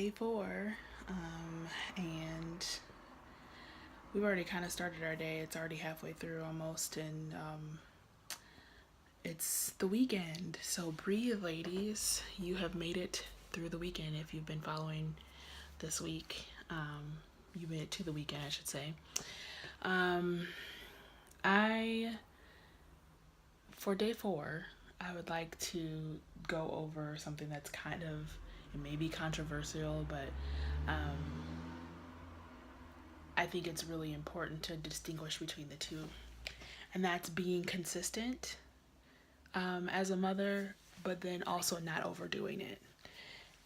day 4, and we've already kind of started our day. It's already halfway through almost, and it's the weekend. So breathe, ladies. You have made it through the weekend if you've been following this week. You made it to the weekend, I should say. I, for day 4, I would like to go over something that's kind of, it may be controversial, but I think it's really important to distinguish between the two. And that's being consistent as a mother, but then also not overdoing it.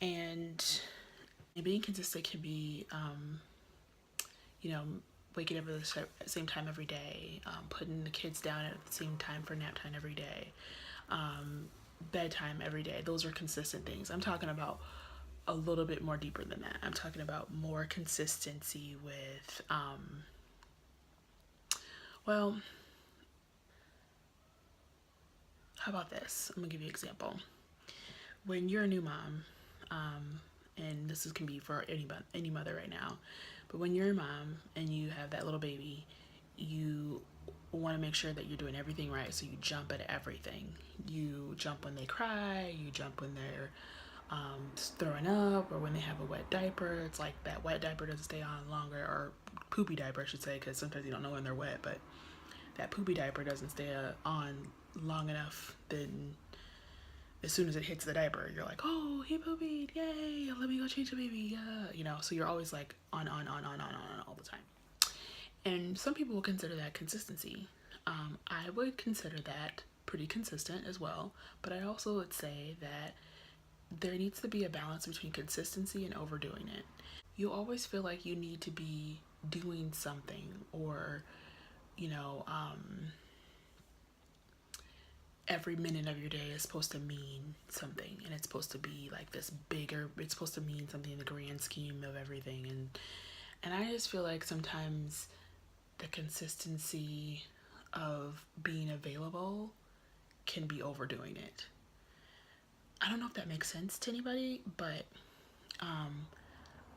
And being consistent can be, you know, waking up at the same time every day, putting the kids down at the same time for nap time every day, bedtime every day. Those are consistent things. I'm talking about a little bit more deeper than that. I'm talking about more consistency with, well, how about this? I'm gonna give you an example. When you're a new mom, and this can be for any mother right now, but when you're a mom and you have that little baby, you want to make sure that you're doing everything right. So you jump at everything. You jump when they cry. You jump when they're throwing up, or when they have a wet diaper. It's like that wet diaper doesn't stay on longer, or poopy diaper I should say, because sometimes you don't know when they're wet, but that poopy diaper doesn't stay on long enough. Then as soon as it hits the diaper, you're like, oh, he poopied, yay, let me go change the baby, so you're always like on all the time. And some people will consider that consistency. I would consider that pretty consistent as well, but I also would say that there needs to be a balance between consistency and overdoing it. You always feel like you need to be doing something, or, you know, every minute of your day is supposed to mean something, and it's supposed to be like this bigger, it's supposed to mean something in the grand scheme of everything. And I just feel like sometimes the consistency of being available can be overdoing it. I don't know if that makes sense to anybody, but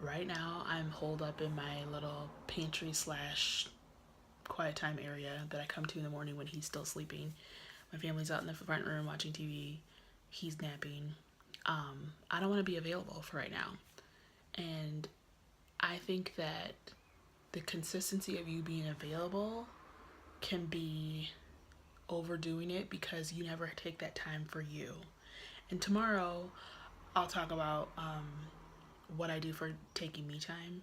right now I'm holed up in my little pantry slash quiet time area that I come to in the morning when he's still sleeping. My family's out in the front room watching TV. He's napping. I don't want to be available for right now. And I think that the consistency of you being available can be overdoing it because you never take that time for you. And tomorrow I'll talk about what I do for taking me time.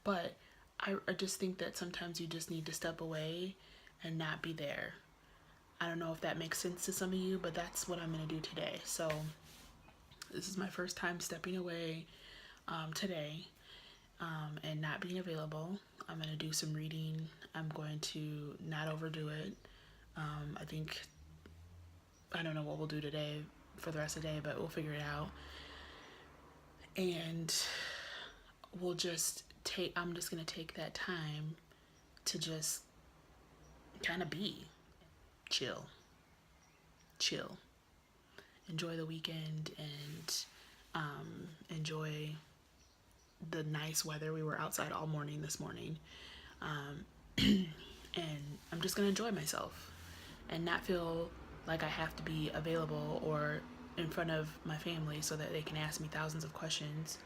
But I just think that sometimes you just need to step away and not be there. I don't know if that makes sense to some of you, but that's what I'm going to do today. So this is my first time stepping away today and not being available. I'm going to do some reading. I'm going to not overdo it. I don't know what we'll do today for the rest of the day, but we'll figure it out. And I'm just going to take that time to just kind of be chill. Enjoy the weekend and enjoy the nice weather. We were outside all morning this morning. And I'm just going to enjoy myself and not feel like I have to be available or in front of my family so that they can ask me thousands of questions,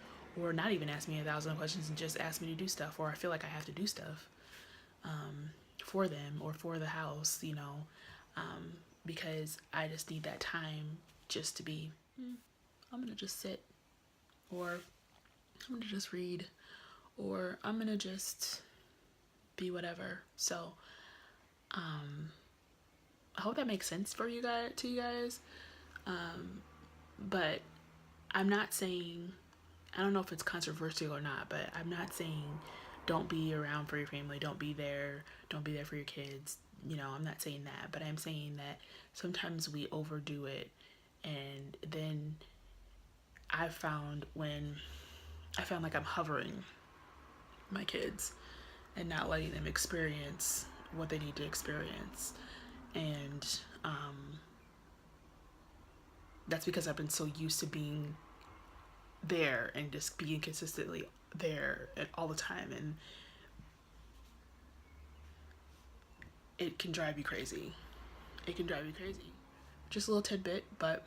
or not even ask me 1,000 questions and just ask me to do stuff, or I feel like I have to do stuff for them or for the house, because I just need that time just to be, I'm going to just sit, or I'm going to just read, or I'm going to just be whatever. So I hope that makes sense to you guys. But I'm not saying, I don't know if it's controversial or not, but I'm not saying don't be around for your family, don't be there for your kids. I'm not saying that, but I'm saying that sometimes we overdo it. And then I found like I'm hovering my kids and not letting them experience what they need to experience. And that's because I've been so used to being there and just being consistently there all the time, and it can drive you crazy. It can drive you crazy. Just a little tidbit, but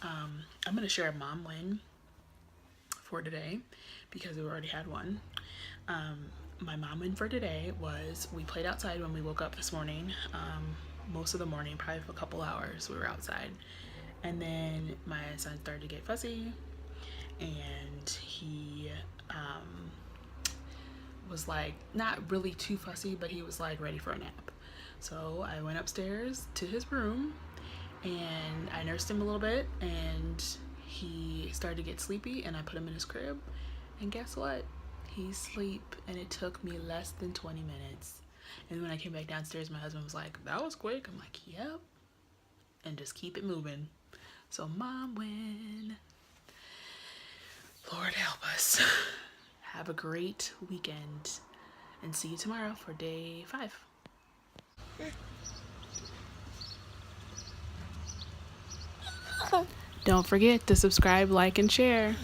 I'm gonna share a mom win for today because we already had one. My mom win for today was we played outside when we woke up this morning. Most of the morning, probably for a couple hours, we were outside. And then my son started to get fussy, and he was like not really too fussy, but he was like ready for a nap. So I went upstairs to his room and I nursed him a little bit, and he started to get sleepy, and I put him in his crib, and guess what? He's asleep, and it took me less than 20 minutes. And when I came back downstairs, my husband was like, that was quick. I'm like, yep. And just keep it moving. So mom win. Lord help us. Have a great weekend, and see you tomorrow for day 5. Don't forget to subscribe, like, and share.